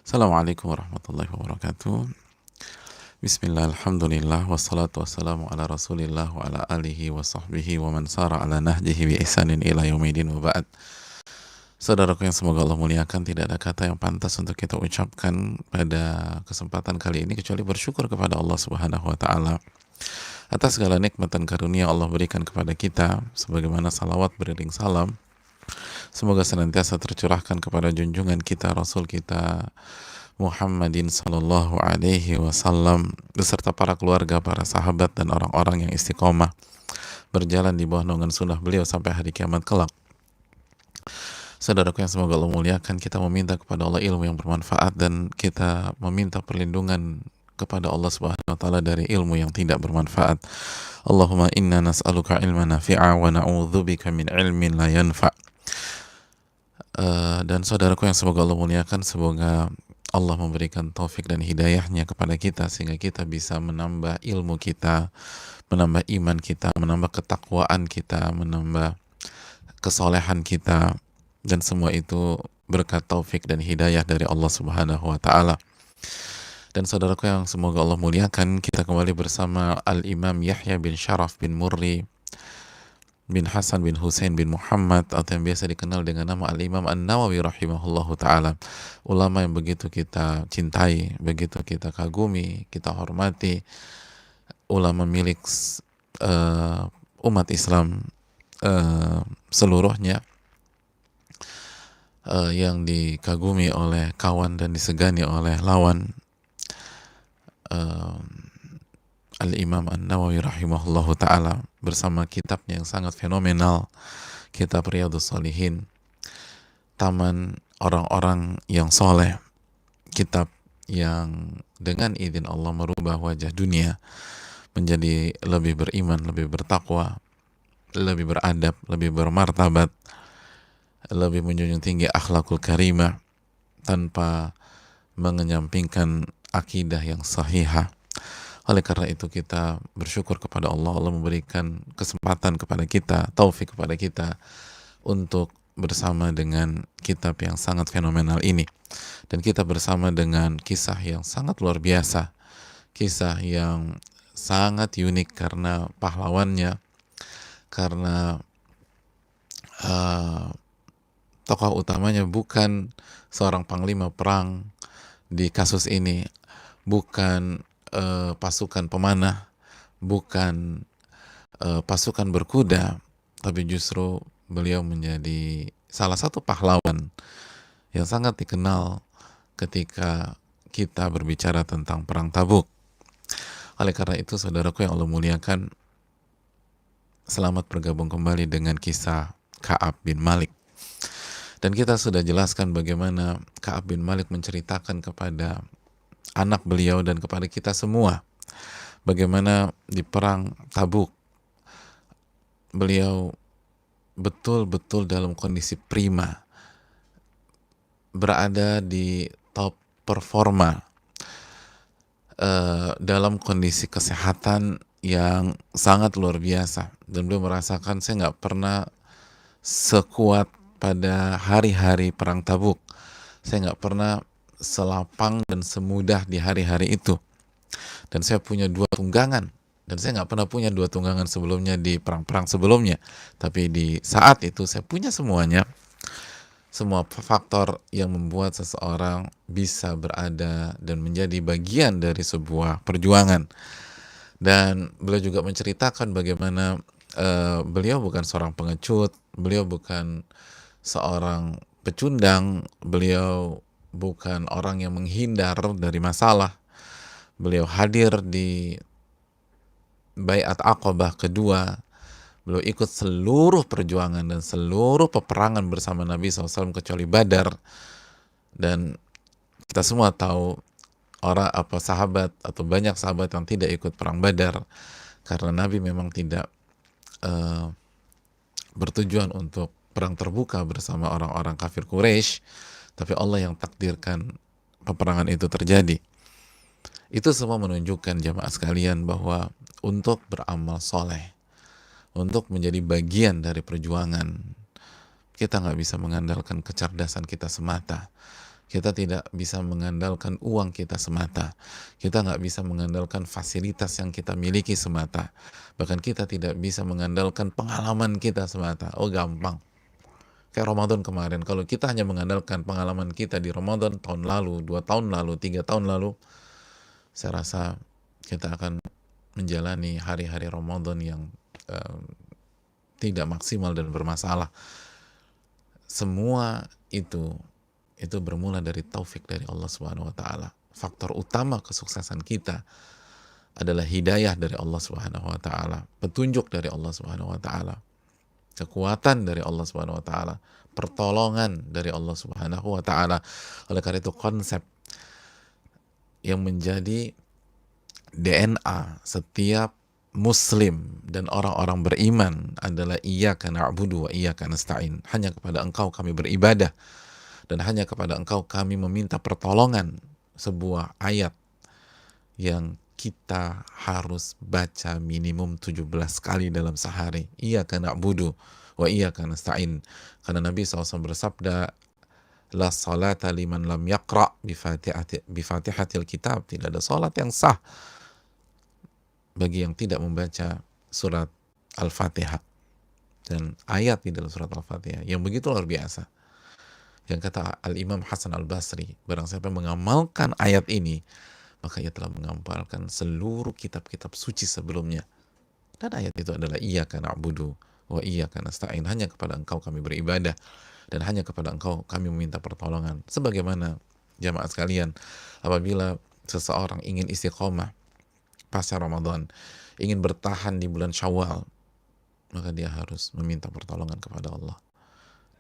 Assalamualaikum warahmatullahi wabarakatuh. Bismillah, alhamdulillah, wassalatu wassalamu ala rasulillah wa ala alihi wa sahbihi wa man sara ala nahjihi bi ihsanin ila yaumidin wa ba'd. Saudaraku yang semoga Allah muliakan, tidak ada kata yang pantas untuk kita ucapkan pada kesempatan kali ini kecuali bersyukur kepada Allah Subhanahu wa taala atas segala nikmat dan karunia Allah berikan kepada kita, sebagaimana salawat beriring salam semoga senantiasa tercurahkan kepada junjungan kita, Rasul kita Muhammadin sallallahu alaihi wasallam beserta para keluarga, para sahabat dan orang-orang yang istiqomah berjalan di bawah naungan sunnah beliau sampai hari kiamat kelak. Saudaraku yang semoga Allah muliakan, kita meminta kepada Allah ilmu yang bermanfaat dan kita meminta perlindungan kepada Allah Subhanahu wa taala dari ilmu yang tidak bermanfaat. Allahumma inna nas'aluka ilman nafi'a wa na'udzubika min ilmin la yanfa'. Dan saudaraku yang semoga Allah muliakan, semoga Allah memberikan taufik dan hidayahnya kepada kita sehingga kita bisa menambah ilmu kita, menambah iman kita, menambah ketakwaan kita, menambah kesolehan kita, dan semua itu berkat taufik dan hidayah dari Allah Subhanahu wa taala. Dan saudaraku yang semoga Allah muliakan, kita kembali bersama Al-Imam Yahya bin Sharaf bin Murri bin Hasan bin Husain bin Muhammad, atau yang biasa dikenal dengan nama Al-Imam An-Nawawi rahimahullahu ta'ala. Ulama yang begitu kita cintai, begitu kita kagumi, kita hormati. Ulama milik umat Islam seluruhnya, yang dikagumi oleh kawan dan disegani oleh lawan. Al-Imam An-Nawawi rahimahullahu ta'ala bersama kitabnya yang sangat fenomenal, kitab Riyadhus Shalihin, taman orang-orang yang soleh, kitab yang dengan izin Allah merubah wajah dunia menjadi lebih beriman, lebih bertakwa, lebih beradab, lebih bermartabat, lebih menjunjung tinggi akhlakul karimah tanpa mengenyampingkan akidah yang sahihah. Oleh karena itu kita bersyukur kepada Allah, Allah memberikan kesempatan kepada kita, taufik kepada kita untuk bersama dengan kitab yang sangat fenomenal ini. Dan kita bersama dengan kisah yang sangat luar biasa, kisah yang sangat unik karena pahlawannya, karena tokoh utamanya bukan seorang panglima perang di kasus ini, bukan pasukan pemanah, bukan pasukan berkuda, tapi justru beliau menjadi salah satu pahlawan yang sangat dikenal ketika kita berbicara tentang perang Tabuk. Oleh karena itu, saudaraku yang Allah muliakan, selamat bergabung kembali dengan kisah Ka'ab bin Malik. Dan kita sudah jelaskan bagaimana Ka'ab bin Malik menceritakan kepada anak beliau dan kepada kita semua bagaimana di perang Tabuk beliau betul-betul dalam kondisi prima, berada di top performa, dalam kondisi kesehatan yang sangat luar biasa, dan beliau merasakan, saya nggak pernah sekuat pada hari-hari perang Tabuk, saya nggak pernah selapang dan semudah di hari-hari itu. Dan saya punya 2 tunggangan, dan saya nggak pernah punya 2 tunggangan sebelumnya di perang-perang sebelumnya, tapi di saat itu saya punya semuanya, semua faktor yang membuat seseorang bisa berada dan menjadi bagian dari sebuah perjuangan. Dan beliau juga menceritakan bagaimana beliau bukan seorang pengecut, beliau bukan seorang pecundang, beliau bukan orang yang menghindar dari masalah. Beliau hadir di Baiat Aqabah kedua. Beliau ikut seluruh perjuangan dan seluruh peperangan bersama Nabi SAW kecuali Badar. Dan kita semua tahu sahabat atau banyak sahabat yang tidak ikut perang Badar karena Nabi memang tidak bertujuan untuk perang terbuka bersama orang-orang kafir Quraisy, tapi Allah yang takdirkan peperangan itu terjadi. Itu semua menunjukkan jamaah sekalian bahwa untuk beramal soleh, untuk menjadi bagian dari perjuangan, kita nggak bisa mengandalkan kecerdasan kita semata. Kita tidak bisa mengandalkan uang kita semata. Kita nggak bisa mengandalkan fasilitas yang kita miliki semata. Bahkan kita tidak bisa mengandalkan pengalaman kita semata. Oh gampang. Kayak Ramadan kemarin. Kalau kita hanya mengandalkan pengalaman kita di Ramadan tahun lalu, 2 tahun lalu, 3 tahun lalu, saya rasa kita akan menjalani hari-hari Ramadan yang eh, tidak maksimal dan bermasalah. Semua itu bermula dari taufik dari Allah Subhanahu wa taala. Faktor utama kesuksesan kita adalah hidayah dari Allah Subhanahu wa taala, petunjuk dari Allah Subhanahu wa taala, kekuatan dari Allah Subhanahu wa taala, pertolongan dari Allah Subhanahu wa taala. Oleh karena itu konsep yang menjadi DNA setiap Muslim dan orang-orang beriman adalah iyyaka na'budu wa iyyaka nasta'in. Hanya kepada Engkau kami beribadah dan hanya kepada Engkau kami meminta pertolongan. Sebuah ayat yang kita harus baca minimum 17 kali dalam sehari. Iyyaka na'budu wa iyyaka nasta'in. Karena Nabi SAW bersabda, la salata liman lam yaqra' bifatihatil kitab. Tidak ada salat yang sah bagi yang tidak membaca surat Al-Fatihah. Dan ayat di dalam surat Al-Fatihah yang begitu luar biasa. Yang kata Al-Imam Hasan Al-Basri, barang siapa yang mengamalkan ayat ini, maka ia telah mengamalkan seluruh kitab-kitab suci sebelumnya. Dan ayat itu adalah iyyaka na'budu wa iyyaka nasta'in. Hanya kepada Engkau kami beribadah dan hanya kepada Engkau kami meminta pertolongan. Sebagaimana jamaah sekalian, apabila seseorang ingin istiqomah pasca Ramadan, ingin bertahan di bulan Syawal, maka dia harus meminta pertolongan kepada Allah.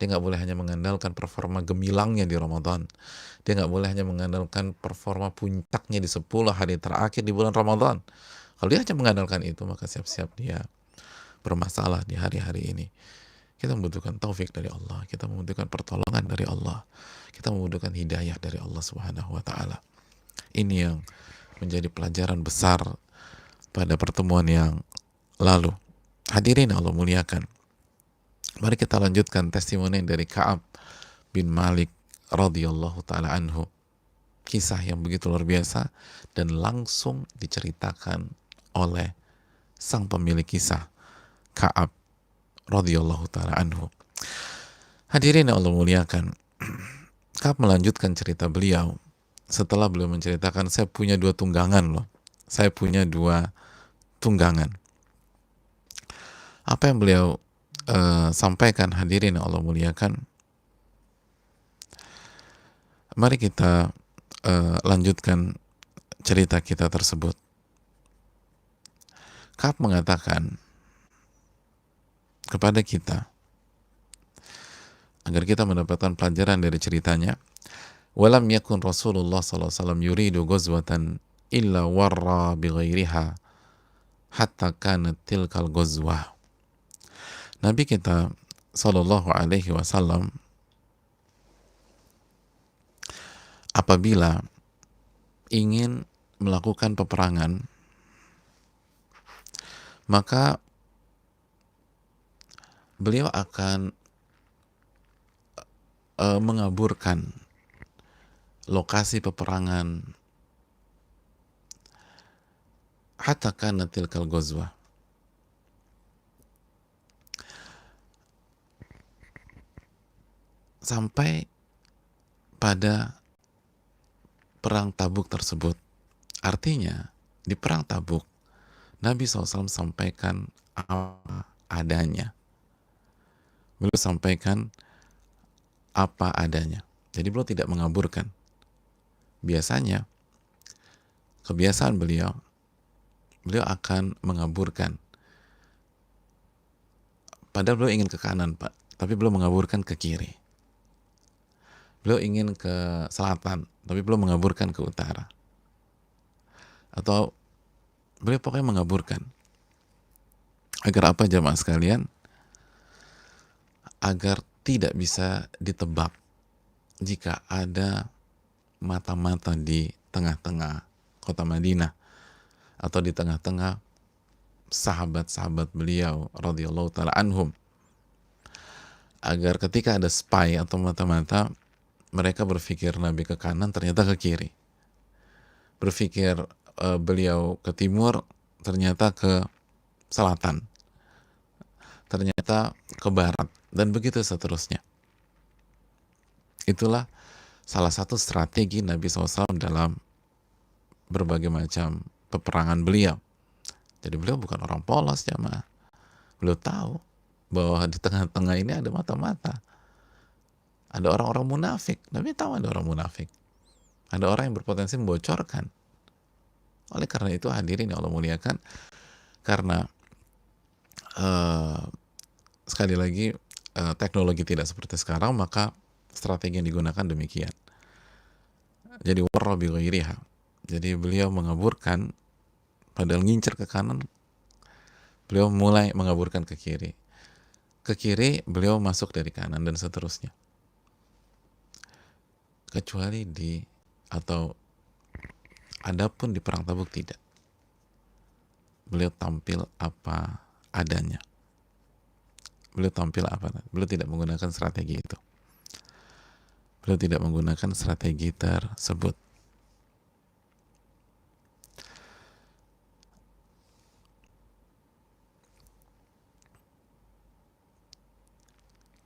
Dia nggak boleh hanya mengandalkan performa gemilangnya di Ramadan. Dia nggak boleh hanya mengandalkan performa puncaknya di 10 hari terakhir di bulan Ramadan. Kalau dia hanya mengandalkan itu, maka siap-siap dia bermasalah di hari-hari ini. Kita membutuhkan taufik dari Allah. Kita membutuhkan pertolongan dari Allah. Kita membutuhkan hidayah dari Allah Subhanahu wa ta'ala. Ini yang menjadi pelajaran besar pada pertemuan yang lalu. Hadirin Allah muliakan. Mari kita lanjutkan testimoni dari Ka'ab bin Malik radhiyallahu taala anhu. Kisah yang begitu luar biasa dan langsung diceritakan oleh sang pemilik kisah, Ka'ab radhiyallahu taala anhu. Hadirin Allah muliakan. Ka'ab melanjutkan cerita beliau. Setelah beliau menceritakan, saya punya 2 tunggangan loh. Saya punya 2 tunggangan. Apa yang beliau sampaikan, hadirin Allah muliakan. Mari kita lanjutkan cerita kita tersebut. Ka'ab mengatakan kepada kita, agar kita mendapatkan pelajaran dari ceritanya, walam yakun Rasulullah SAW yuridu ghazwatan illa warra bighairiha hatta kanat tilkal ghazwah. Nabi kita Sallallahu Alaihi Wasallam apabila ingin melakukan peperangan, maka beliau akan mengaburkan lokasi peperangan hatta kana tilkal ghazwah, sampai pada perang Tabuk tersebut. Artinya di perang Tabuk Nabi SAW sampaikan apa adanya. Beliau sampaikan apa adanya. Jadi beliau tidak mengaburkan. Biasanya kebiasaan beliau akan mengaburkan. Padahal beliau ingin ke kanan, Pak, tapi beliau mengaburkan ke kiri. Beliau ingin ke selatan, tapi beliau mengaburkan ke utara. Atau beliau pokoknya mengaburkan. Agar apa jamaah sekalian? Agar tidak bisa ditebak jika ada mata-mata di tengah-tengah kota Madinah atau di tengah-tengah sahabat-sahabat beliau radhiyallahu taala anhum, agar ketika ada spy atau mata-mata mereka berpikir Nabi ke kanan, ternyata ke kiri. Berpikir beliau ke timur, ternyata ke selatan. Ternyata ke barat. Dan begitu seterusnya. Itulah salah satu strategi Nabi SAW dalam berbagai macam peperangan beliau. Jadi beliau bukan orang polos, jamaah. Beliau tahu bahwa di tengah-tengah ini ada mata-mata. Ada orang-orang munafik. Nabi tahu ada orang munafik. Ada orang yang berpotensi membocorkan. Oleh karena itu hadirin yang Allah muliakan, karena sekali lagi teknologi tidak seperti sekarang, maka strategi yang digunakan demikian. Jadi warra bi ghairiha. Jadi beliau mengaburkan, padahal ngincer ke kanan, beliau mulai mengaburkan ke kiri. Ke kiri beliau masuk dari kanan dan seterusnya. Kecuali adapun di perang Tabuk tidak. Beliau tampil apa adanya. Beliau tidak menggunakan strategi itu. Beliau tidak menggunakan strategi tersebut.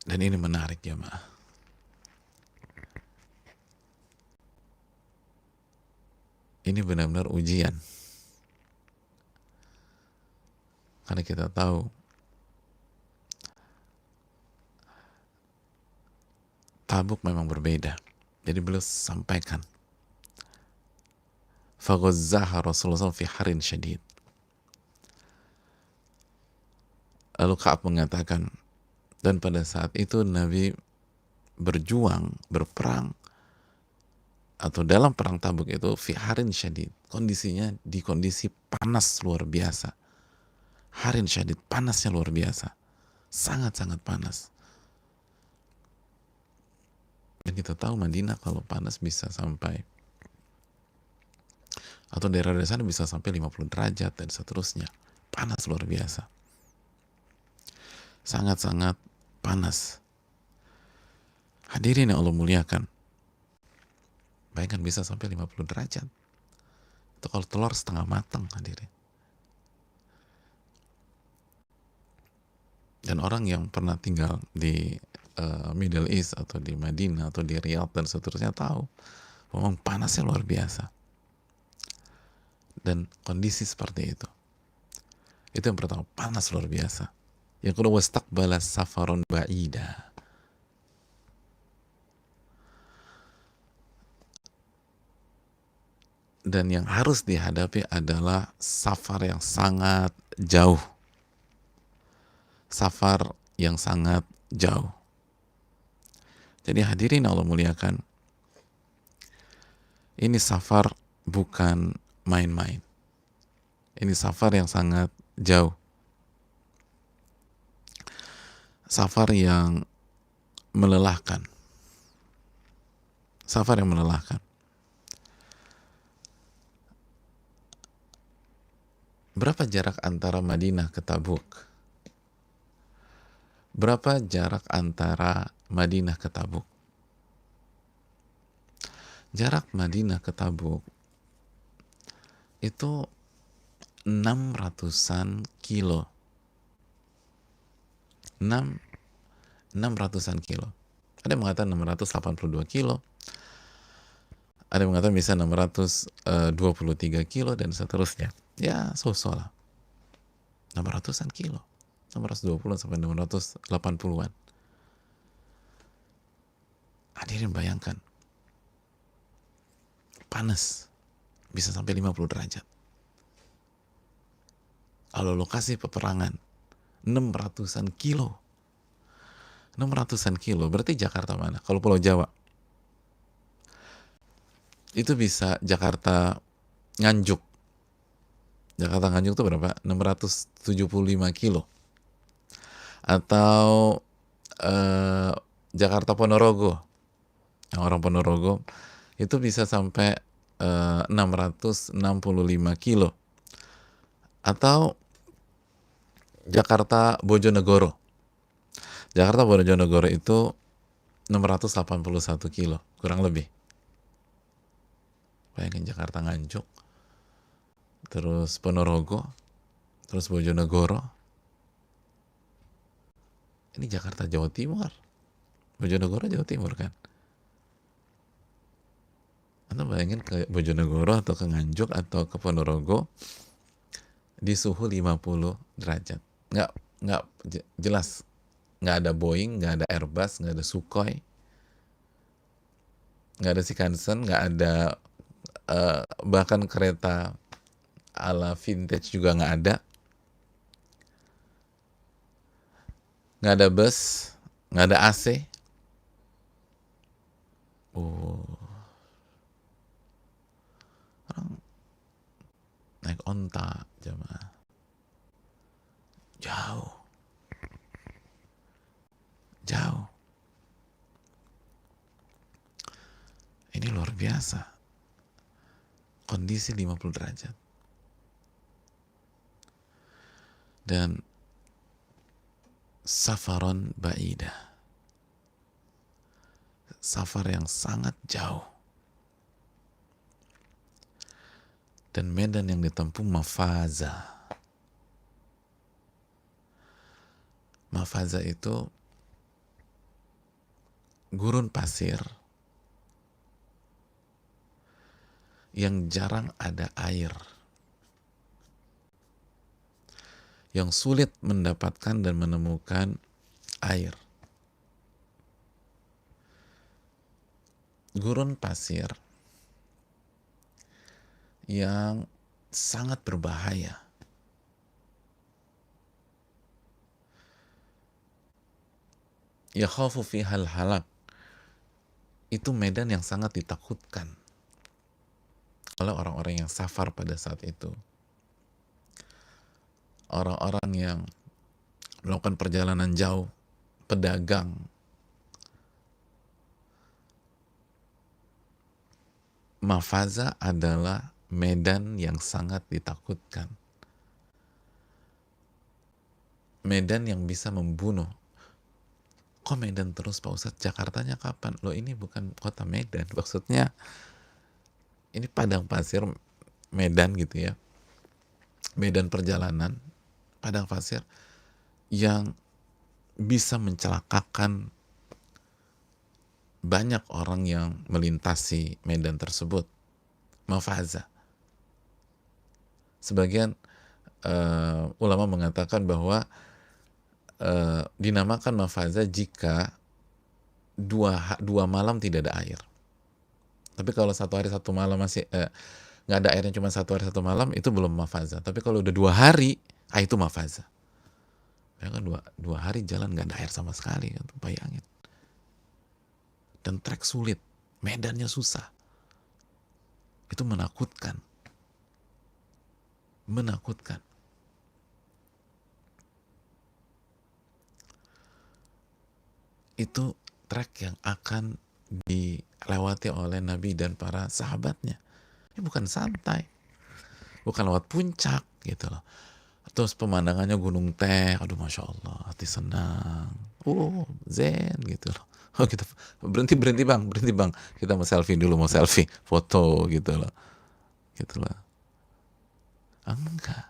Dan ini menarik, jemaah. Ini benar-benar ujian. Karena kita tahu Tabuk memang berbeda. Jadi beliau sampaikan, faghazzaha Rasulullah fi harin syadid. Lalu Ka'ab mengatakan, dan pada saat itu Nabi berjuang, berperang, atau dalam perang Tabuk itu fi harin syadid. Kondisinya di kondisi panas luar biasa. Harin syadid, panasnya luar biasa. Sangat-sangat panas. Dan kita tahu Madinah kalau panas bisa sampai, atau daerah sana bisa sampai 50 derajat dan seterusnya. Panas luar biasa. Sangat-sangat panas. Hadirin yang Allah muliakan. Bayangkan bisa sampai 50 derajat. Itu kalau telur setengah matang, hadirin. Dan orang yang pernah tinggal di Middle East atau di Madinah atau di Riyadh dan seterusnya tahu memang panasnya luar biasa. Dan kondisi seperti itu. Itu yang pertama, panas luar biasa. Yang kedua, wastaqbala safaron ba'ida. Dan yang harus dihadapi adalah safar yang sangat jauh. Safar yang sangat jauh. Jadi hadirin Allah muliakan, ini safar bukan main-main. Ini safar yang sangat jauh. Safar yang melelahkan. Safar yang melelahkan. Berapa jarak antara Madinah ke Tabuk? Berapa jarak antara Madinah ke Tabuk? Jarak Madinah ke Tabuk itu 600-an kilo. 600-an kilo. Ada yang mengatakan 682 kilo. Ada yang mengatakan bisa 623 kilo dan seterusnya. Ya, so-so lah. 600-an kilo. 620 sampai 680-an. Hadirin bayangkan. Panas. Bisa sampai 50 derajat. Kalau lokasi peperangan 600-an kilo. 600-an kilo. Berarti Jakarta mana? Kalau Pulau Jawa. Itu bisa Jakarta Nganjuk. Jakarta Nganjuk itu berapa? 675 kilo. Atau Jakarta Ponorogo. Yang orang Ponorogo itu bisa sampai 665 kilo. Atau Jakarta Bojonegoro. Jakarta Bojonegoro itu 681 kilo kurang lebih. Bayangin, Jakarta Nganjuk, terus Ponorogo, terus Bojonegoro. Ini Jakarta Jawa Timur, Bojonegoro Jawa Timur kan. Anda bayangin ke Bojonegoro atau ke Nganjuk atau ke Ponorogo di suhu 50 derajat. Nggak jelas. Nggak ada Boeing, nggak ada Airbus, nggak ada Sukhoi, nggak ada Shinkansen, nggak ada bahkan kereta ala vintage juga nggak ada bus, nggak ada AC. Orang naik onta jamaah, jauh. Ini luar biasa, kondisi 50 derajat. Dan safaron ba'idah, safar yang sangat jauh. Dan medan yang ditempuh mafaza. Mafaza itu gurun pasir yang jarang ada air, yang sulit mendapatkan dan menemukan air. Gurun pasir yang sangat berbahaya. Yakhafu fihal halak. Itu medan yang sangat ditakutkan oleh orang-orang yang safar pada saat itu. Orang-orang yang melakukan perjalanan jauh, pedagang. Mafaza adalah medan yang sangat ditakutkan. Medan yang bisa membunuh. Kok Medan terus Pak Ustadz? Jakartanya kapan? Loh, ini bukan kota Medan. Maksudnya ini padang pasir Medan gitu ya. Medan perjalanan, padang pasir yang bisa mencelakakan banyak orang yang melintasi medan tersebut. Mafaza. Sebagian ulama mengatakan bahwa dinamakan mafaza jika dua malam tidak ada air. Tapi kalau satu hari satu malam masih nggak ada airnya, cuma satu hari satu malam, itu belum mafaza. Tapi kalau udah 2 hari, itu mafaza. Ya kan, dua hari jalan nggak ada air sama sekali, bayangin. Dan trek sulit, medannya susah. Itu menakutkan. Itu trek yang akan dilewati oleh Nabi dan para sahabatnya. Ini bukan santai, bukan lewat puncak gitu loh. Terus pemandangannya gunung teh, aduh masya Allah, hati senang, zen gitu loh. Kita berhenti bang, kita mau selfie dulu, foto gitu loh. Enggak,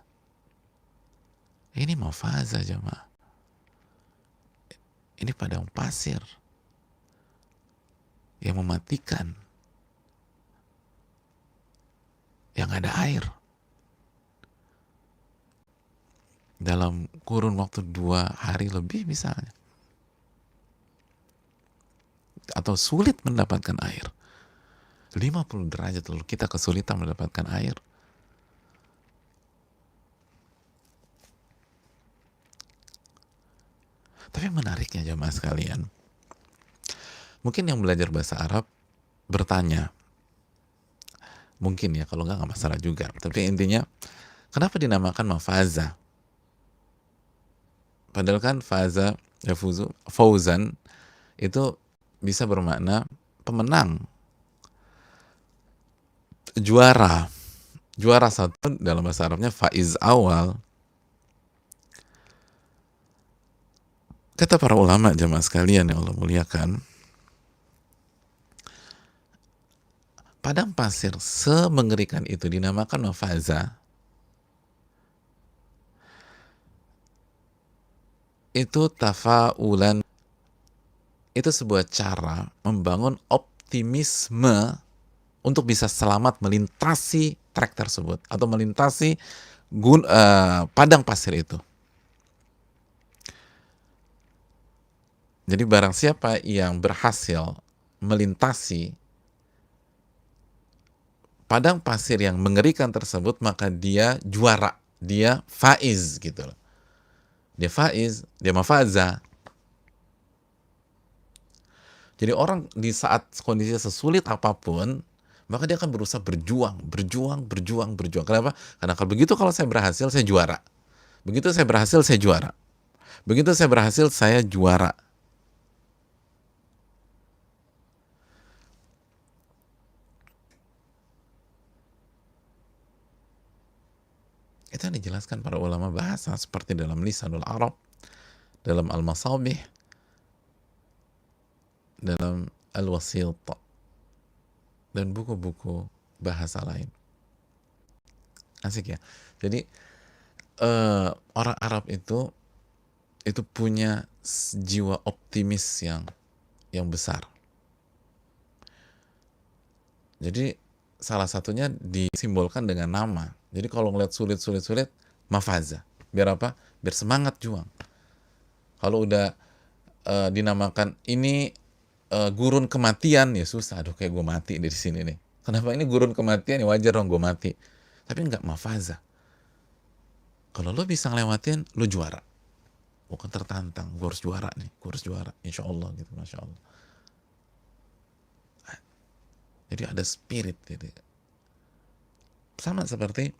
ini mafaza jemaah. Ini padang pasir yang mematikan, yang ada air. Dalam kurun waktu 2 hari lebih misalnya. Atau sulit mendapatkan air. 50 derajat lalu kita kesulitan mendapatkan air. Tapi menariknya jemaah sekalian, mungkin yang belajar bahasa Arab bertanya, mungkin ya, kalau nggak masalah juga. Tapi intinya, kenapa dinamakan mafaza? Padahal kan faza, fauzan itu bisa bermakna pemenang, juara satu. Dalam bahasa Arabnya faiz awal. Kata para ulama jemaah sekalian yang Allah muliakan, padang pasir semengerikan itu dinamakan mafaza, itu tafaulan, itu sebuah cara membangun optimisme untuk bisa selamat melintasi trek tersebut atau melintasi padang pasir itu. Jadi barang siapa yang berhasil melintasi padang pasir yang mengerikan tersebut, maka dia juara, dia faiz gitu loh. Dia faiz, dia mafaza. Jadi orang di saat kondisi sesulit apapun, maka dia akan berusaha berjuang. Kenapa? Karena kalau begitu, kalau saya berhasil, saya juara. Begitu saya berhasil, saya juara. Begitu saya berhasil, saya juara. Itu yang dijelaskan para ulama bahasa seperti dalam Lisanul Arab, dalam Al-Masabih, dalam Al-Wasit, dan buku-buku bahasa lain. Asik ya. Jadi orang Arab itu punya jiwa optimis yang besar. Jadi salah satunya disimbolkan dengan nama. Jadi kalau ngeliat sulit, mafaza. Biar apa? Biar semangat juang. Kalau udah dinamakan ini gurun kematian, ya susah. Aduh, kayak gue mati di sini nih. Kenapa ini gurun kematian? Ya wajar dong gue mati. Tapi nggak mafaza. Kalau lo bisa ngelewatin, lo juara. Bukan tertantang, gue harus juara nih, gue harus juara, insya Allah gitu, masya Allah. Jadi ada spirit, jadi sama seperti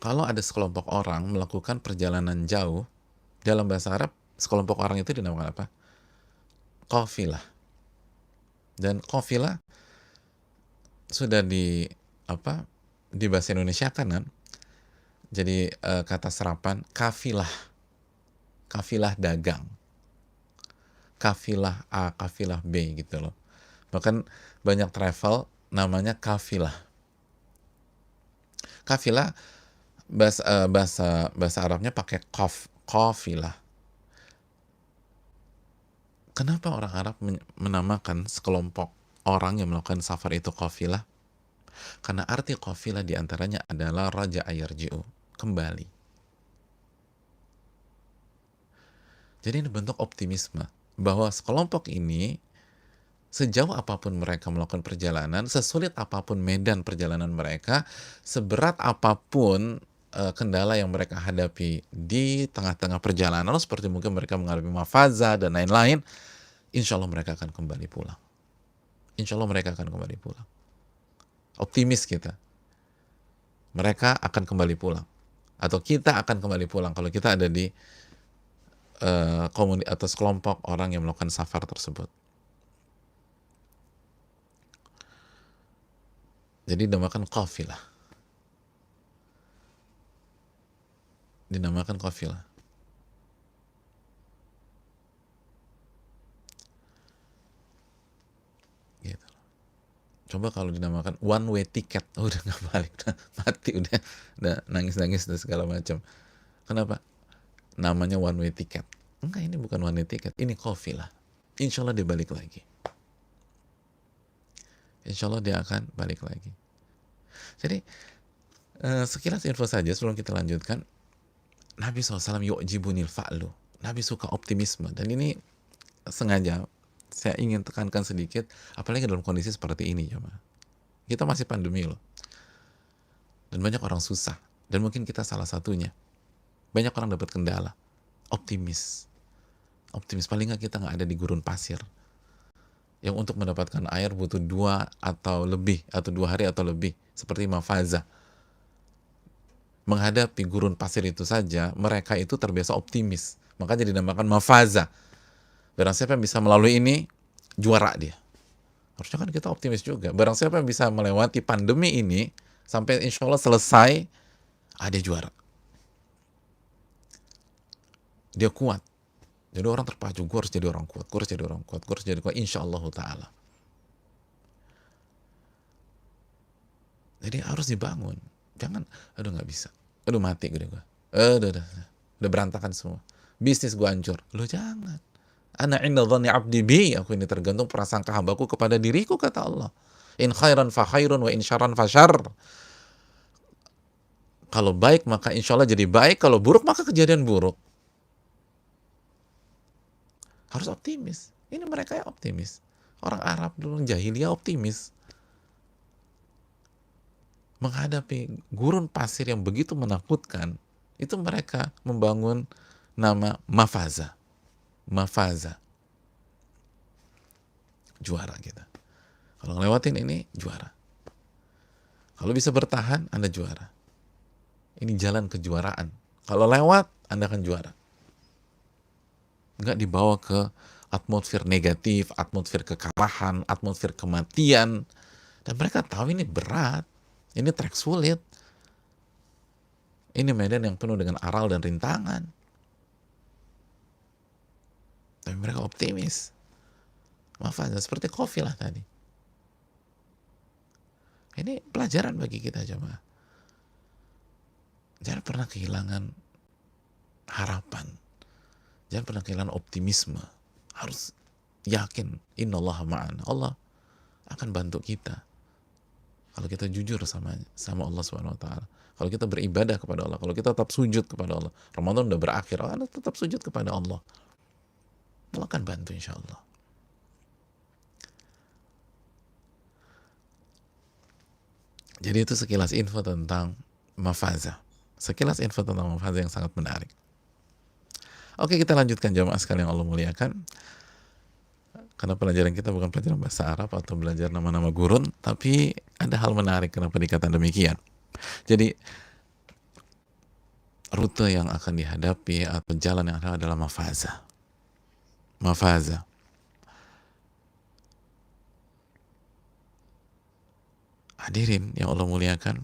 kalau ada sekelompok orang melakukan perjalanan jauh, dalam bahasa Arab sekelompok orang itu dinamakan apa? Qafilah. Dan qafilah sudah di bahasa Indonesia kan? Jadi kata serapan kafilah dagang, kafilah A, kafilah B gitu loh. Bahkan banyak travel namanya kafilah. Kafilah bahasa Arabnya pakai qafilah. Kenapa orang Arab menamakan sekelompok orang yang melakukan safar itu qafilah? Karena arti qafilah diantaranya adalah raja ayarji'u, kembali. Jadi ini bentuk optimisme bahwa sekelompok ini, sejauh apapun mereka melakukan perjalanan, sesulit apapun medan perjalanan mereka, seberat apapun kendala yang mereka hadapi di tengah-tengah perjalanan, seperti mungkin mereka menghadapi mafaza dan lain-lain, insya Allah mereka akan kembali pulang. Insya Allah mereka akan kembali pulang. Optimis kita. Mereka akan kembali pulang. Atau kita akan kembali pulang kalau kita ada di komunitas atau kelompok orang yang melakukan safar tersebut. Jadi dinamakan qafilah. Dinamakan qafilah. Gitu. Coba kalau dinamakan one way ticket, udah nggak balik, udah mati, udah nangis dan segala macam. Kenapa? Namanya one way ticket. Enggak, ini bukan one way ticket, ini qafilah. Insya Allah dia balik lagi. Insya Allah dia akan balik lagi. Jadi sekilas info saja sebelum kita lanjutkan. Nabi SAW yu'jibunil fa'lu. Nabi suka optimisme. Dan ini sengaja saya ingin tekankan sedikit, apalagi dalam kondisi seperti ini. Kita masih pandemi loh. Dan banyak orang susah. Dan mungkin kita salah satunya. Banyak orang dapat kendala. Optimis. Paling nggak kita nggak ada di gurun pasir. Yang untuk mendapatkan air butuh 2 atau lebih, atau 2 hari atau lebih. Seperti mafaza. Menghadapi gurun pasir itu saja, mereka itu terbiasa optimis. Makanya dinamakan mafaza. Barang siapa yang bisa melalui ini, juara dia. Harusnya kan kita optimis juga. Barang siapa yang bisa melewati pandemi ini, sampai insya Allah selesai, dia juara. Dia kuat. Jadi orang terpacu, gue harus jadi orang kuat, gue harus jadi orang kuat, gue harus jadi kuat, insya Allah ta'ala. Jadi harus dibangun. Jangan, aduh nggak bisa, aduh mati gue, udah berantakan semua. Bisnis gue hancur. Lo jangan. Ana inna dhanni abdi bi, aku ini tergantung prasangka hambaku kepada diriku, kata Allah. In khairan fa khairun wa in syarran fa syarr. Kalau baik maka insya Allah jadi baik, kalau buruk maka kejadian buruk. Harus optimis. Ini mereka yang optimis. Orang Arab dulu jahiliyah optimis. Menghadapi gurun pasir yang begitu menakutkan, itu mereka membangun nama mafaza. Mafaza. Juara kita. Kalau ngelewatin ini, juara. Kalau bisa bertahan, Anda juara. Ini jalan kejuaraan. Kalau lewat, Anda akan juara. Nggak dibawa ke atmosfer negatif, atmosfer kekalahan, atmosfer kematian. Dan mereka tahu ini berat. Ini trek sulit. Ini medan yang penuh dengan aral dan rintangan. Tapi mereka optimis. Maaf aja, seperti kopi lah tadi. Ini pelajaran bagi kita, jemaah. Jangan pernah kehilangan harapan. Jangan pernah kehilangan optimisme. Harus yakin, innallaha ma'ana. Allah akan bantu kita. Kalau kita jujur sama Allah Subhanahu wa taala. Kalau kita beribadah kepada Allah, kalau kita tetap sujud kepada Allah. Ramadan udah berakhir, Anda tetap sujud kepada Allah. Allah akan bantu insya Allah. Jadi itu sekilas info tentang mafaza. Sekilas info tentang mafaza yang sangat menarik. Oke, kita lanjutkan jamaah sekalian yang Allah muliakan. Karena pelajaran kita bukan pelajaran bahasa Arab atau belajar nama-nama gurun, tapi ada hal menarik kenapa dikatakan demikian. Jadi rute yang akan dihadapi atau jalan yang ada adalah mafaza. Mafaza. Hadirin yang Allah muliakan,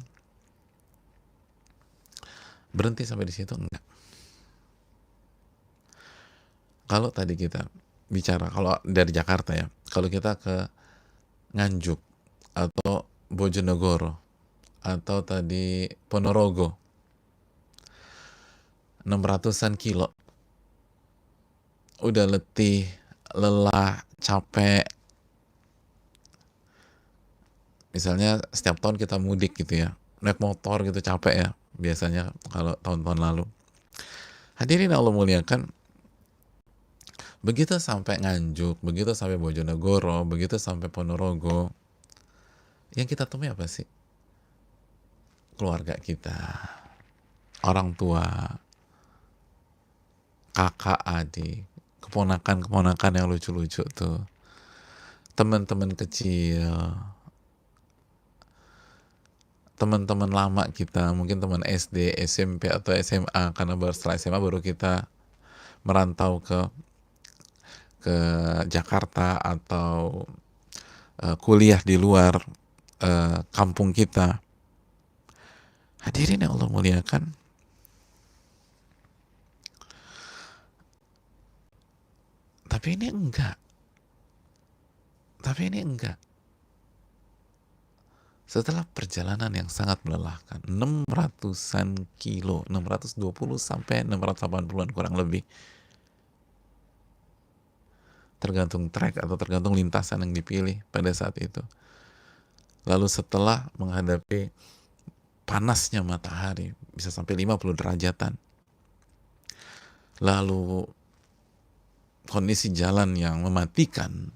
berhenti sampai di situ enggak. Kalau tadi kita bicara, kalau dari Jakarta ya, kalau kita ke Nganjuk atau Bojonegoro atau tadi Ponorogo, 600-an kilo, udah letih, lelah, capek. Misalnya setiap tahun kita mudik gitu ya, naik motor gitu capek ya, biasanya kalau tahun-tahun lalu. Hadirin Allah muliakan, begitu sampai Nganjuk, begitu sampai Bojonegoro, begitu sampai Ponorogo, yang kita temui apa sih? Keluarga kita, orang tua, kakak, adik, keponakan-keponakan yang lucu-lucu tuh, teman-teman kecil, teman-teman lama kita, mungkin teman SD, SMP atau SMA, karena setelah SMA baru kita merantau ke Jakarta atau kuliah di luar kampung kita. Hadirin yang Allah muliakan, tapi ini enggak. Setelah perjalanan yang sangat melelahkan, 600-an kilo, 620 sampai 680-an kurang lebih, tergantung trek atau tergantung lintasan yang dipilih pada saat itu. Lalu setelah menghadapi panasnya matahari, bisa sampai 50 derajatan, lalu kondisi jalan yang mematikan,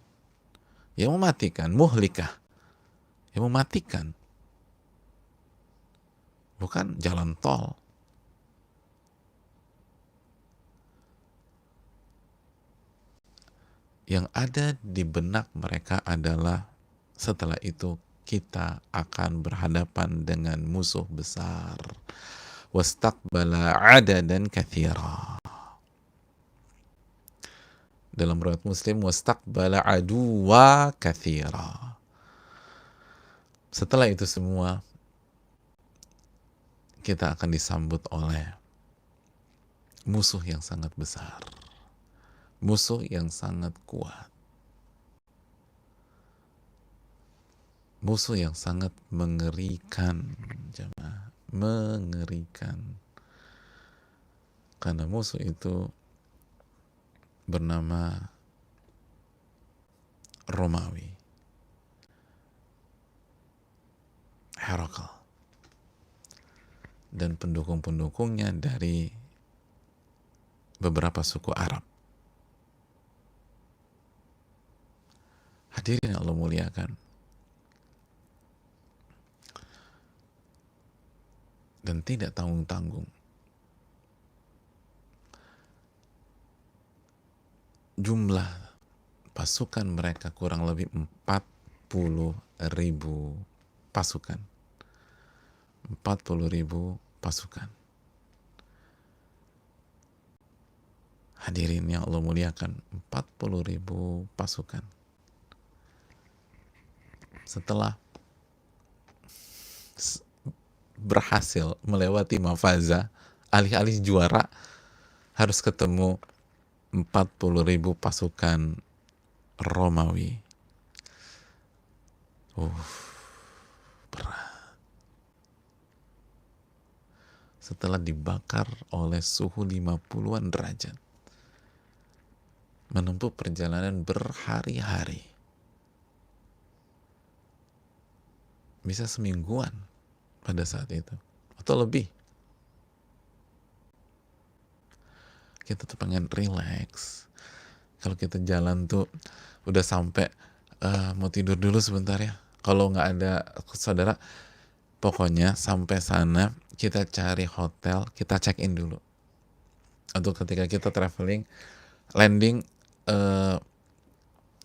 muhlikah, yang mematikan, bukan jalan tol. Yang ada di benak mereka adalah setelah itu kita akan berhadapan dengan musuh besar. Wastaqbala adadan katsira. Dalam riwayat Muslim, wastaqbala aduwa katsira. Setelah itu semua, kita akan disambut oleh musuh yang sangat besar. Musuh yang sangat kuat. Musuh yang sangat mengerikan, jemaah. Mengerikan. Karena musuh itu bernama Romawi, Herakl, dan pendukung-pendukungnya dari beberapa suku Arab. Hadirin yang Allah muliakan, dan tidak tanggung-tanggung jumlah pasukan mereka kurang lebih 40.000 pasukan. 40.000 pasukan. Hadirin yang Allah muliakan, 40.000 pasukan. Setelah berhasil melewati Mafaza, alih-alih juara, harus ketemu 40.000 pasukan Romawi. Berat. Setelah dibakar oleh suhu 50-an derajat, menempuh perjalanan berhari-hari, bisa semingguan pada saat itu, atau lebih. Kita tuh pengen relax. Kalau kita jalan tuh udah sampai mau tidur dulu sebentar ya. Kalau nggak ada saudara, pokoknya sampai sana kita cari hotel, kita check in dulu. Atau ketika kita traveling, landing,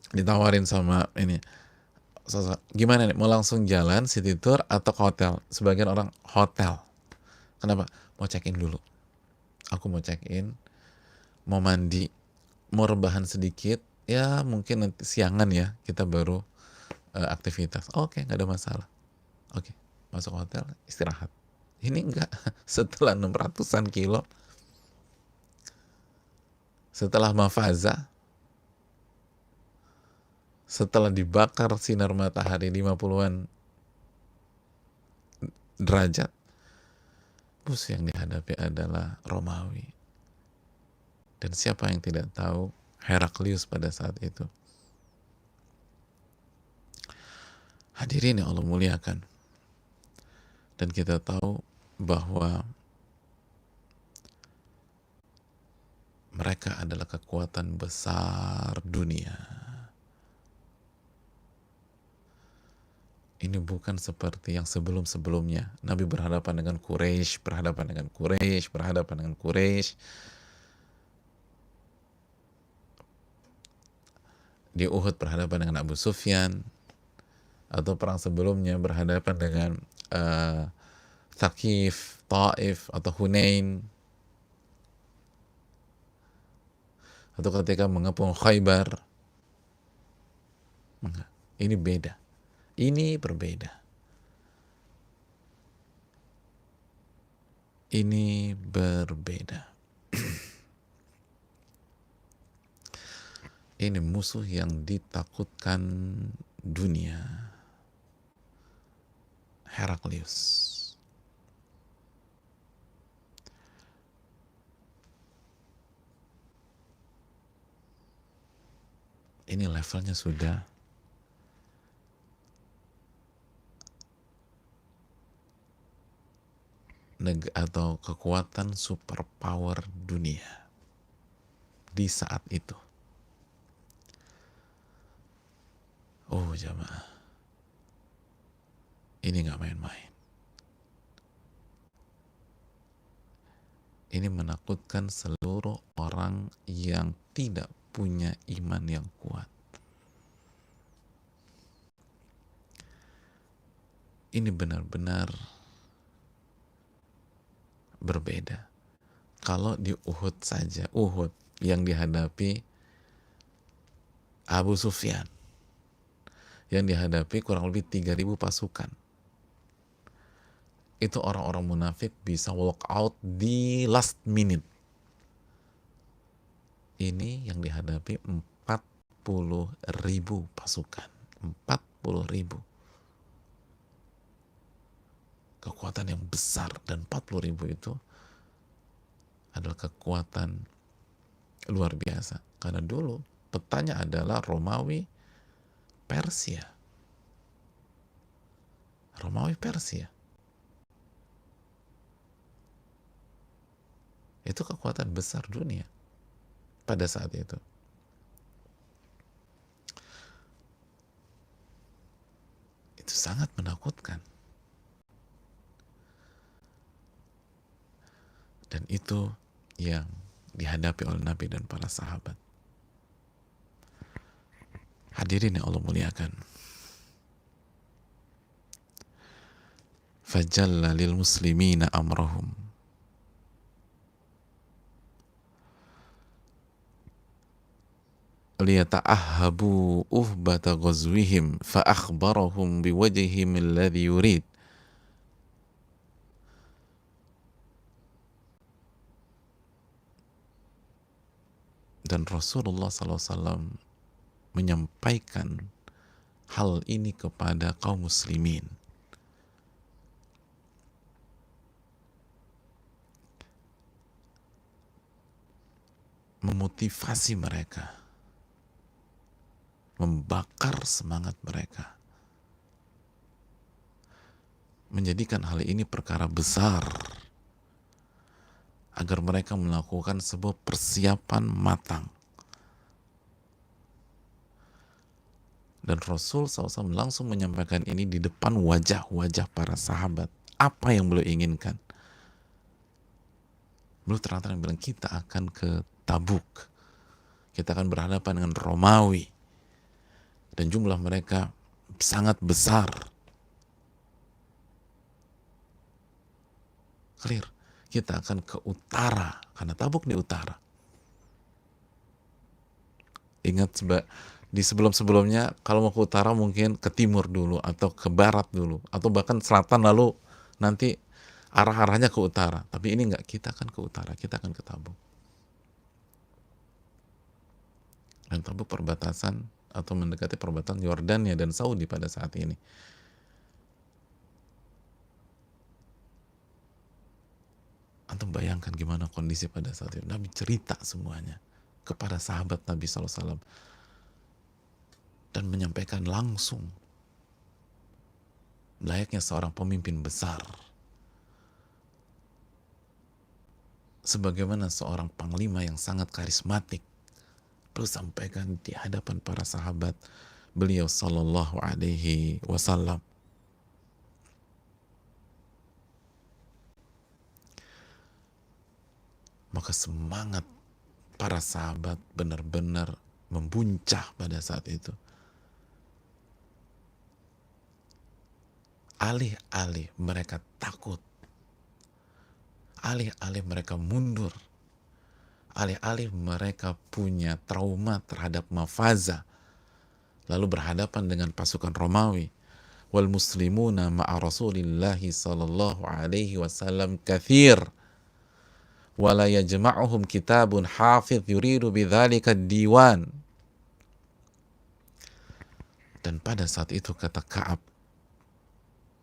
ditawarin sama ini, gimana nih, mau langsung jalan city tour atau ke hotel? Sebagian orang hotel. Kenapa? Mau check in dulu. Aku mau check in, mau mandi, mau rebahan sedikit, ya mungkin nanti siangan ya kita baru aktivitas. Oke, nggak ada masalah. Oke, masuk hotel, istirahat. Ini enggak. Setelah 600-an kilo, setelah Mafaza, setelah dibakar sinar matahari 50-an derajat, musuh yang dihadapi adalah Romawi. Dan siapa yang tidak tahu Heraklius pada saat itu? Hadirin yang Allah muliakan. Dan kita tahu bahwa mereka adalah kekuatan besar dunia. Ini bukan seperti yang sebelum-sebelumnya. Nabi berhadapan dengan Quraisy, berhadapan dengan Quraisy, berhadapan dengan Quraisy. Di Uhud berhadapan dengan Abu Sufyan, atau perang sebelumnya berhadapan dengan Thaqif, Taif, atau Hunain, atau ketika mengepung Khaybar. Ini beda. Ini berbeda. Ini berbeda. Ini musuh yang ditakutkan dunia. Heraklius. Ini levelnya sudah atau kekuatan superpower dunia di saat itu. Oh jamaah, ini nggak main-main. Ini menakutkan seluruh orang yang tidak punya iman yang kuat. Ini benar-benar berbeda. Kalau di Uhud saja, Uhud yang dihadapi Abu Sufyan, yang dihadapi kurang lebih 3.000 pasukan. Itu orang-orang munafik bisa walk out di last minute. Ini yang dihadapi 40.000 pasukan. 40.000. Kekuatan yang besar, dan 40.000 itu adalah kekuatan luar biasa. Karena dulu petanya adalah Romawi Persia. Romawi Persia. Itu kekuatan besar dunia pada saat itu. Itu sangat menakutkan. Dan itu yang dihadapi oleh Nabi dan para sahabat. Hadirin yang Allah muliakan. Fajalla lil muslimina amrahum. Liyata'ahabu uhbata ghazwihim fa akhbarahum biwajhihim alladhi yurid. Dan Rasulullah SAW menyampaikan hal ini kepada kaum muslimin. Memotivasi mereka, membakar semangat mereka, menjadikan hal ini perkara besar, agar mereka melakukan sebuah persiapan matang. Dan Rasul SAW langsung menyampaikan ini di depan wajah-wajah para sahabat. Apa yang beliau inginkan? Beliau terang-terang bilang, kita akan ke Tabuk. Kita akan berhadapan dengan Romawi. Dan jumlah mereka sangat besar. Clear. Kita akan ke utara, karena Tabuk di utara. Ingat, di sebelum-sebelumnya kalau mau ke utara mungkin ke timur dulu, atau ke barat dulu, atau bahkan selatan, lalu nanti arah-arahnya ke utara. Tapi ini enggak, kita akan ke utara, kita akan ke Tabuk. Dan Tabuk perbatasan atau mendekati perbatasan Yordania dan Saudi pada saat ini. Antum bayangkan gimana kondisi pada saat itu. Nabi cerita semuanya kepada sahabat Nabi SAW dan menyampaikan langsung layaknya seorang pemimpin besar, sebagaimana seorang panglima yang sangat karismatik. Beliau sampaikan di hadapan para sahabat beliau Sallallahu Alaihi Wasallam. Maka semangat para sahabat benar-benar membuncah pada saat itu. Alih-alih mereka takut, alih-alih mereka mundur, alih-alih mereka punya trauma terhadap mafaza, lalu berhadapan dengan pasukan Romawi, wal muslimuna ma'a Rasulillahi sallallahu alaihi wasallam kathir wala yajma'uhum kitabun hafidh yuridu bidzalika diwan. Dan pada saat itu kata Ka'ab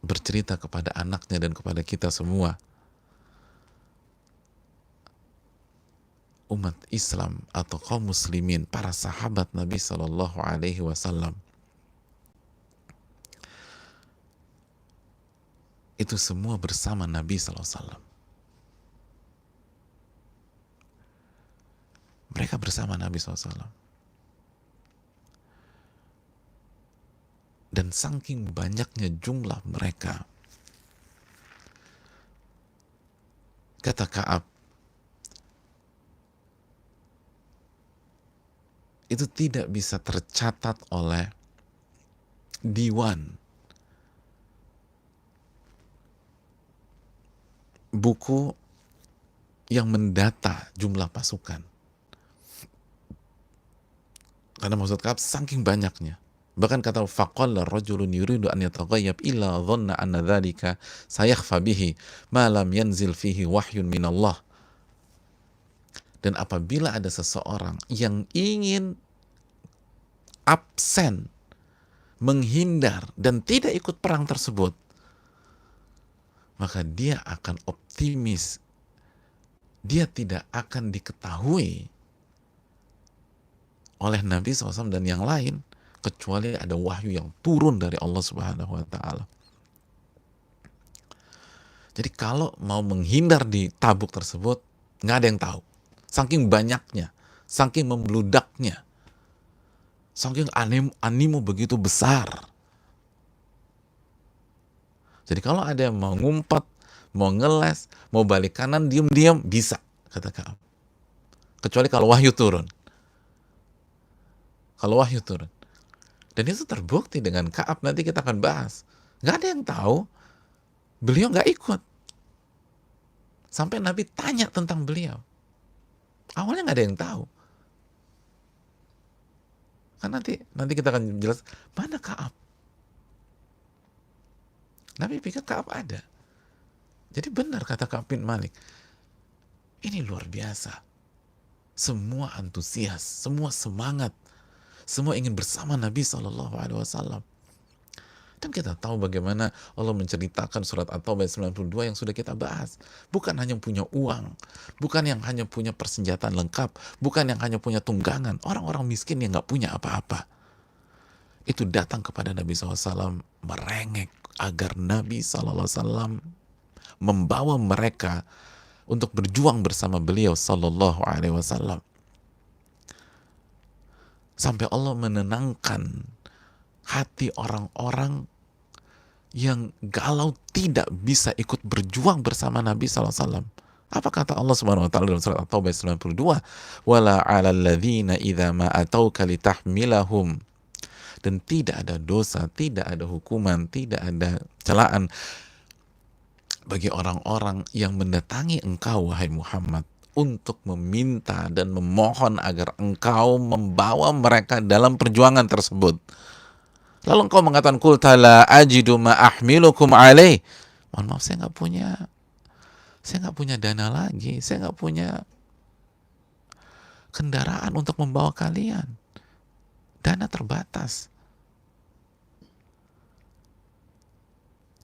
bercerita kepada anaknya dan kepada kita semua, umat Islam atau kaum muslimin, para sahabat Nabi Sallallahu Alaihi Wasallam, itu semua bersama Nabi Sallallahu Alaihi Wasallam. Mereka bersama Nabi SAW. Dan saking banyaknya jumlah mereka, kata Ka'ab, itu tidak bisa tercatat oleh diwan, buku yang mendata jumlah pasukan. Karena maksud Ka'ab saking banyaknya. Bahkan kata faqala rajulun yuridu an yataghayyab illa dhanna anna dzalika sayakhfa bihi ma lam yanzil fihi wahyun min Allah. Dan apabila ada seseorang yang ingin absen, menghindar, dan tidak ikut perang tersebut, maka dia akan optimis. Dia tidak akan diketahui oleh Nabi SAW dan yang lain, kecuali ada wahyu yang turun dari Allah Subhanahu wa Ta'ala. Jadi kalau mau menghindar di Tabuk tersebut, nggak ada yang tahu. Saking banyaknya, saking membludaknya, saking animo begitu besar. Jadi kalau ada yang mau ngumpat, mau ngeles, mau balik kanan, diam-diam, bisa, kata Ka'ab. Kecuali kalau wahyu turun. Kalau wahyu turun. Dan itu terbukti dengan Ka'ab, nanti kita akan bahas. Nggak ada yang tahu, beliau nggak ikut. Sampai Nabi tanya tentang beliau. Awalnya nggak ada yang tahu. Kan nanti kita akan jelas, mana Ka'ab? Nabi pikir Ka'ab ada. Jadi benar kata Ka'ab bin Malik. Ini luar biasa. Semua antusias, semua semangat, semua ingin bersama Nabi SAW. Dan kita tahu bagaimana Allah menceritakan surat At-Taubah 92 yang sudah kita bahas. Bukan hanya punya uang, bukan yang hanya punya persenjataan lengkap, bukan yang hanya punya tunggangan. Orang-orang miskin yang nggak punya apa-apa, itu datang kepada Nabi SAW merengek agar Nabi SAW membawa mereka untuk berjuang bersama beliau Sallallahu Alaihi Wasallam. Sampai Allah menenangkan hati orang-orang yang galau tidak bisa ikut berjuang bersama Nabi SAW. Apa kata Allah Subhanahu wa taala dalam surat At-Taubah 92? Wala 'alal ladzina idza ma atauka litahmilahum. Dan tidak ada dosa, tidak ada hukuman, tidak ada celaan bagi orang-orang yang mendatangi engkau wahai Muhammad untuk meminta dan memohon agar engkau membawa mereka dalam perjuangan tersebut. Lalu engkau mengatakan qul la ajidu ma ahmilukum alaih. Mohon maaf, saya nggak punya dana lagi, saya nggak punya kendaraan untuk membawa kalian. Dana terbatas.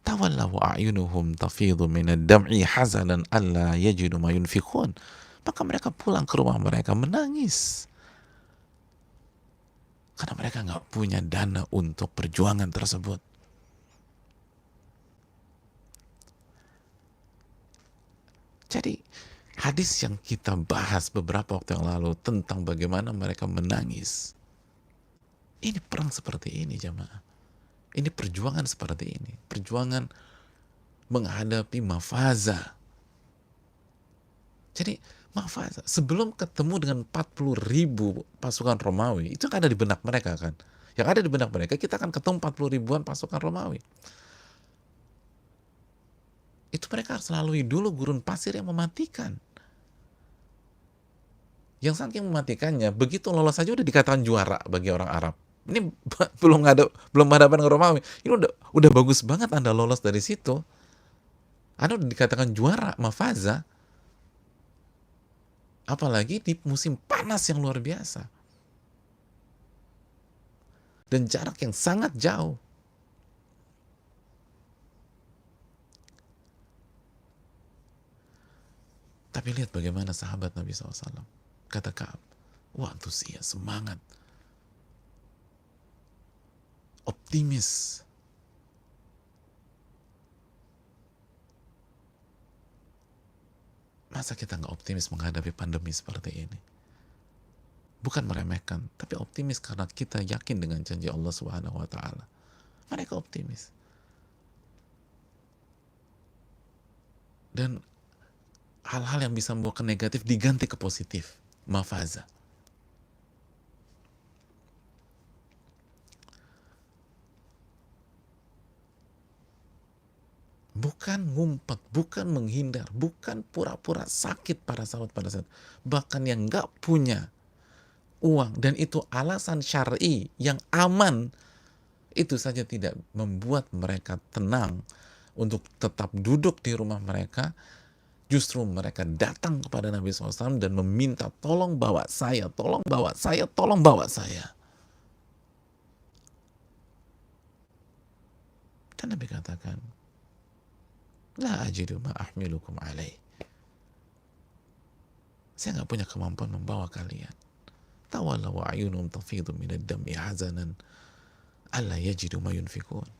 Tawallaw a'yunuhum tafidhu minad dam'i hazanan alla yajidu ma yunfiqun. Maka mereka pulang ke rumah mereka menangis. Karena mereka nggak punya dana untuk perjuangan tersebut. Jadi hadis yang kita bahas beberapa waktu yang lalu tentang bagaimana mereka menangis. Ini perang seperti ini jamaah. Ini perjuangan seperti ini. Perjuangan menghadapi mafaza. Jadi mafaza, sebelum ketemu dengan 40.000 pasukan Romawi, itu kan ada di benak mereka kan. Yang ada di benak mereka, kita akan ketemu 40 ribuan pasukan Romawi. Itu mereka harus lalui dulu gurun pasir yang mematikan. Yang saking mematikannya, begitu lolos saja udah dikatakan juara bagi orang Arab. Ini belum hadapan dengan Romawi. Ini udah bagus banget Anda lolos dari situ. Anda udah dikatakan juara, mafaza. Apalagi di musim panas yang luar biasa. Dan jarak yang sangat jauh. Tapi lihat bagaimana sahabat Nabi SAW. Kata Ka'ab, wah antusias, semangat. Optimis. Masa kita nggak optimis menghadapi pandemi seperti ini? Bukan meremehkan, tapi optimis karena kita yakin dengan janji Allah Subhanahu wa Ta'ala. Mereka optimis. Dan hal-hal yang bisa membawa ke negatif diganti ke positif. Mafaza. Bukan ngumpet, bukan menghindar, bukan pura-pura sakit para sahabat pada saat. Bahkan yang nggak punya uang, dan itu alasan syar'i yang aman, itu saja tidak membuat mereka tenang untuk tetap duduk di rumah mereka Justru mereka datang kepada Nabi SAW dan meminta, tolong bawa saya, tolong bawa saya, tolong bawa saya. Dan Nabi katakan, la ajidu ma ahmilukum alaih. Saya nggak punya kemampuan membawa kalian. Tawallaw wa ayunum tafidu minad dam'i hazanan alla yajidu ma yunfikun.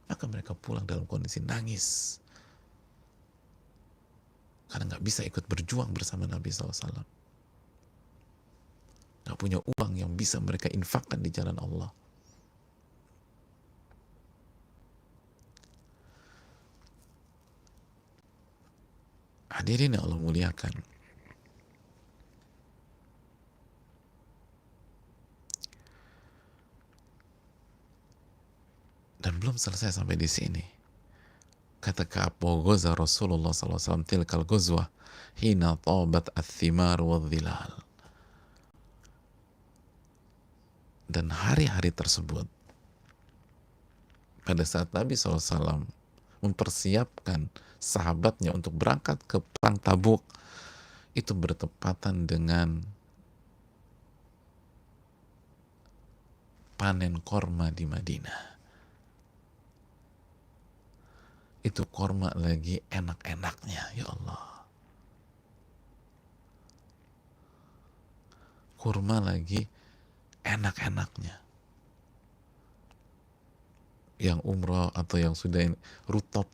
Maka mereka pulang dalam kondisi nangis karena nggak bisa ikut berjuang bersama Nabi SAW. Nggak punya uang yang bisa mereka infakkan di jalan Allah. Hadirin yang Allah muliakan, dan belum selesai sampai di sini. Kata Ka'ab, wa ghaza Rasulullah SAW tilkal ghazwah hina tabat ath-thimar wal-dhilal. Dan hari-hari tersebut, pada saat Nabi SAW mempersiapkan sahabatnya untuk berangkat ke perang Tabuk, itu bertepatan dengan panen korma di Madinah. Itu korma lagi enak-enaknya, ya Allah. Kurma lagi enak-enaknya. Yang umroh atau yang sudah ini, rutop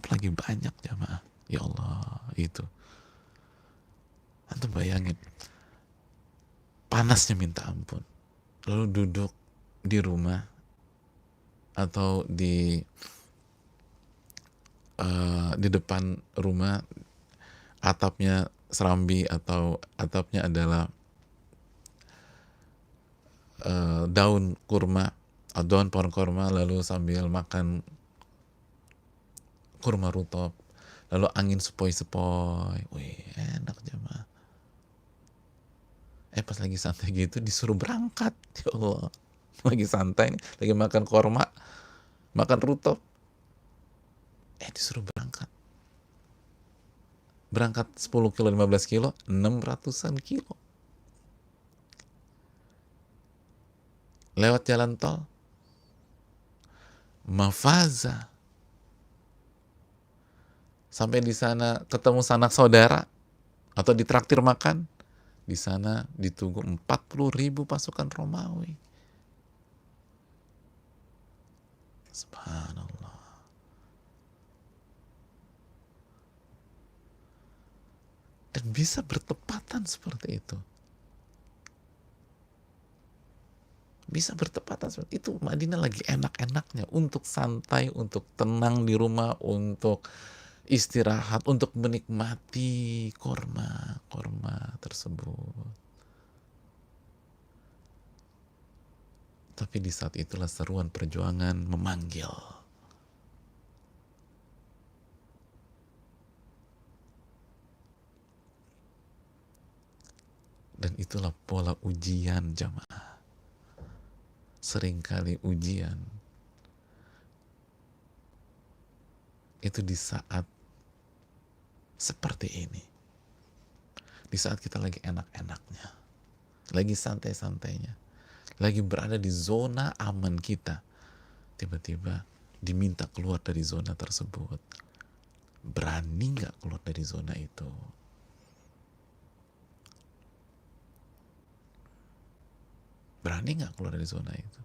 lagi banyak jamaah. Ya Allah, itu. Antum bayangin, panasnya minta ampun. Lalu duduk di rumah atau di depan rumah, atapnya serambi atau atapnya adalah daun kurma, daun pohon kurma, lalu sambil makan kurma rutop, lalu angin sepoi-sepoi, wih enak jemaah. Pas lagi santai gitu disuruh berangkat, ya Allah, lagi santai nih, lagi makan kurma, makan rutop, disuruh berangkat 10 kilo, 15 kilo, 600-an kilo lewat jalan tol, mafaza, sampai di sana ketemu sanak saudara atau ditraktir makan. Di sana ditunggu 40.000 pasukan Romawi. Subhanallah. Dan bisa bertepatan seperti itu. Bisa bertepatan seperti itu. Madinah lagi enak-enaknya untuk santai, untuk tenang di rumah, untuk istirahat, untuk menikmati korma tersebut. Tapi di saat itulah seruan perjuangan memanggil. Dan itulah pola ujian jamaah. Seringkali ujian itu di saat seperti ini. Di saat kita lagi enak-enaknya, lagi santai-santainya, lagi berada di zona aman kita, tiba-tiba diminta keluar dari zona tersebut. Berani nggak keluar dari zona itu? Berani nggak keluar dari zona itu?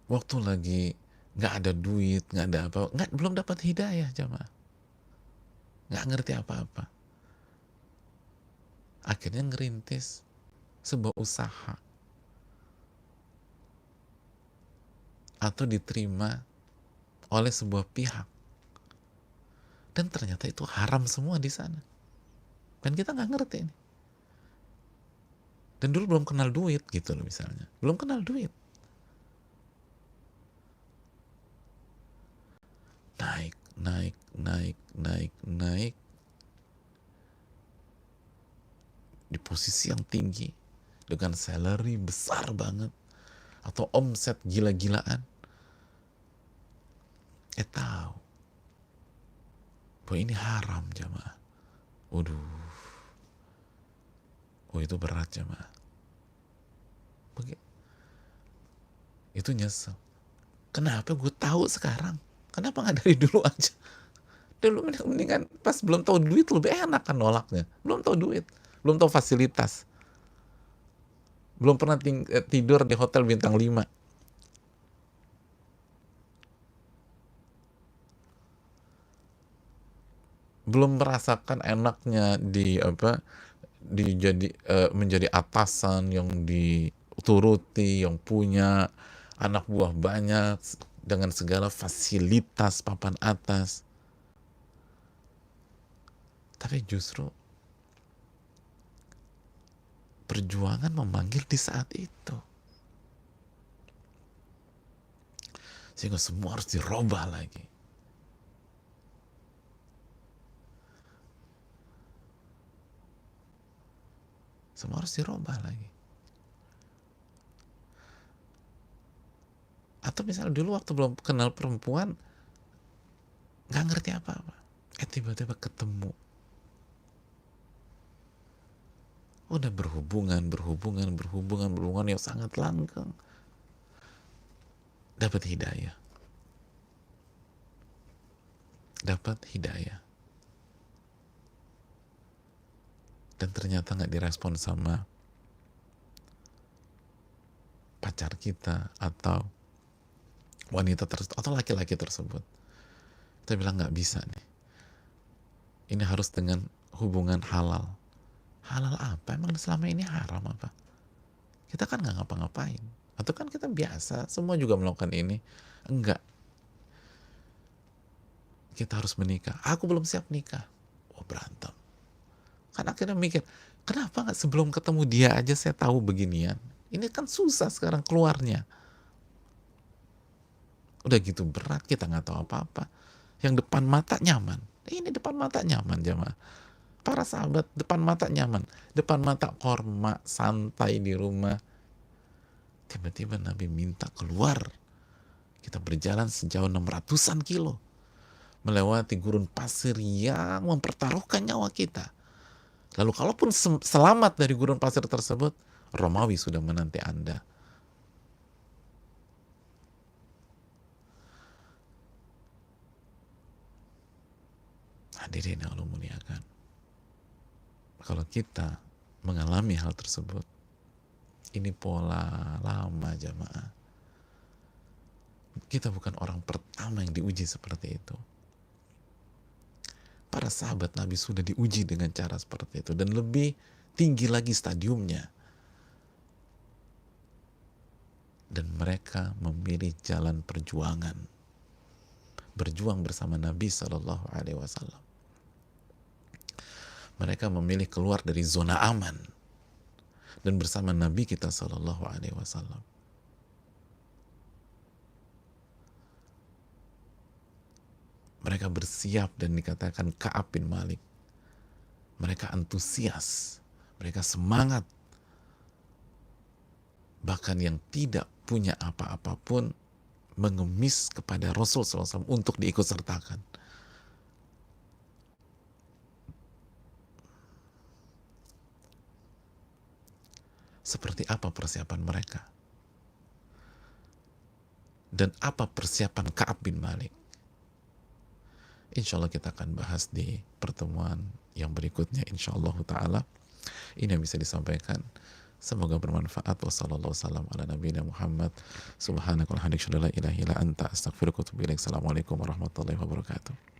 Waktu lagi nggak ada duit, nggak ada apa, belum dapat hidayah jamaah, nggak ngerti apa-apa, akhirnya ngerintis sebuah usaha atau diterima oleh sebuah pihak, dan ternyata itu haram semua di sana, dan kita nggak ngerti ini. Dan dulu belum kenal duit gitu loh, misalnya belum kenal duit, naik di posisi yang tinggi dengan salary besar banget atau omset gila-gilaan, Tahu bahwa ini haram jamaah. Waduh, oh itu berat jamaah. Itu nyesel. Kenapa gue tahu sekarang? Kenapa nggak dari dulu aja? Dulu mendingan pas belum tahu duit lebih enak kan nolaknya. Belum tahu duit, belum tahu fasilitas, belum pernah tidur di hotel bintang 5. Belum merasakan enaknya menjadi atasan yang dituruti, yang punya anak buah banyak dengan segala fasilitas papan atas. Tapi justru perjuangan memanggil di saat itu, sehingga semua harus dirubah lagi. Semua harus dirubah lagi. Atau misalnya dulu waktu belum kenal perempuan, nggak ngerti apa-apa, tiba-tiba ketemu, udah berhubungan yang sangat langgeng, dapat hidayah, dan ternyata nggak direspon sama pacar kita atau wanita tersebut atau laki-laki tersebut. Kita bilang nggak bisa nih, ini harus dengan hubungan halal. Halal apa? Emang selama ini haram apa? Kita kan nggak ngapa-ngapain, atau kan kita biasa, semua juga melakukan ini. Enggak, kita harus menikah. Aku belum siap nikah. Berantem. Kan akhirnya mikir, kenapa nggak sebelum ketemu dia aja saya tahu beginian? Ini kan susah sekarang keluarnya. Udah gitu berat, kita nggak tahu apa-apa. Yang depan mata nyaman. Ini depan mata nyaman jamaah. Para sahabat depan mata nyaman. Depan mata korma, santai di rumah. Tiba-tiba Nabi minta keluar. Kita berjalan sejauh 600-an kilo. Melewati gurun pasir yang mempertaruhkan nyawa kita. Lalu kalaupun selamat dari gurun pasir tersebut, Romawi sudah menanti Anda. Hadirin yang Allah muliakan, kalau kita mengalami hal tersebut, ini pola lama jamaah. Kita bukan orang pertama yang diuji seperti itu. Para sahabat Nabi sudah diuji dengan cara seperti itu, dan lebih tinggi lagi stadiumnya. Dan mereka memilih jalan perjuangan, berjuang bersama Nabi Shallallahu Alaihi Wasallam. Mereka memilih keluar dari zona aman dan bersama Nabi kita Shallallahu Alaihi Wasallam. Mereka bersiap dan dikatakan Ka'ab bin Malik. Mereka antusias, mereka semangat. Bahkan yang tidak punya apa-apa pun mengemis kepada Rasul SAW untuk diikut sertakan. Seperti apa persiapan mereka? Dan apa persiapan Ka'ab bin Malik? Insya Allah kita akan bahas di pertemuan yang berikutnya, insya Allah ta'ala. Ini yang bisa disampaikan. Semoga bermanfaat. Wassalamualaikum warahmatullahi wabarakatuh. Subhanakallahumma wa bihamdika asyhadu an la ilaha illa anta astaghfiruka wa atubu ilaik. Assalamualaikum warahmatullahi wabarakatuh.